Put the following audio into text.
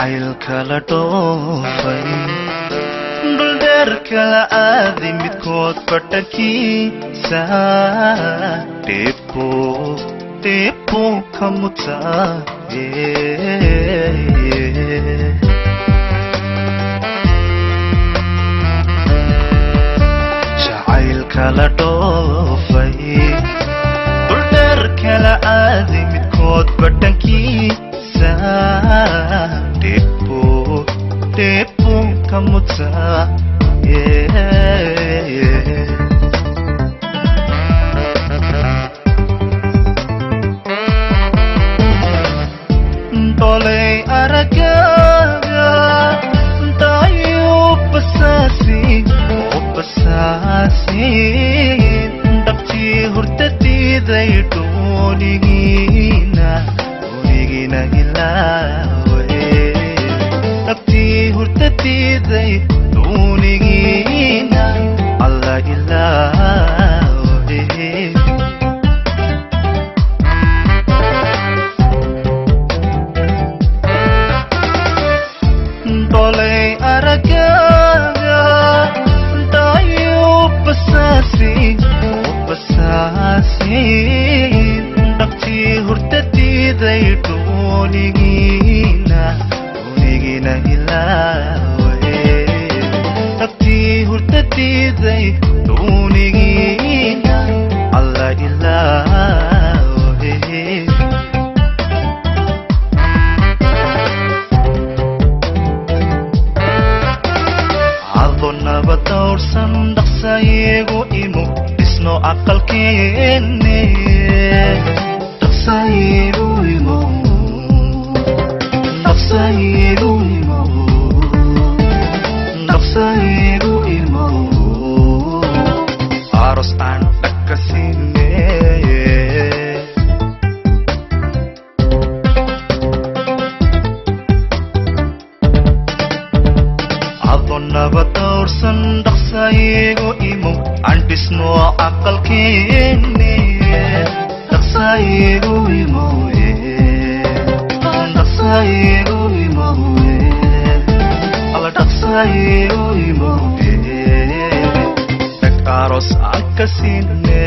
kala dhoofay dhuldheer kala aaday midkood badhankiisa dhibku ka mutaaye jacayl kala dhoofay dhuldheer kala aaday midkood badhankiisa dhibku ka mutaaye dolay aragaaga dayo basaasin dhabtii hurdadiiday doonigiina ilaawe dhabtii hurdadiiday doonigiina alla ilaawe dolay aragaaga dayo basaasin dhabtii hurdadiiday doonigiina ilaawe dhabtii hurdadiiday doonigiina alla ilaawe adonaba dawrsan dhaqsayigu imo dhisno aqalkeenne dhaqsayigu imo aros aan dhakasine adonaba dawrsan dhaqsayigu imo aan dhisno aqalkeenne dhaqsayigu imo aros akasine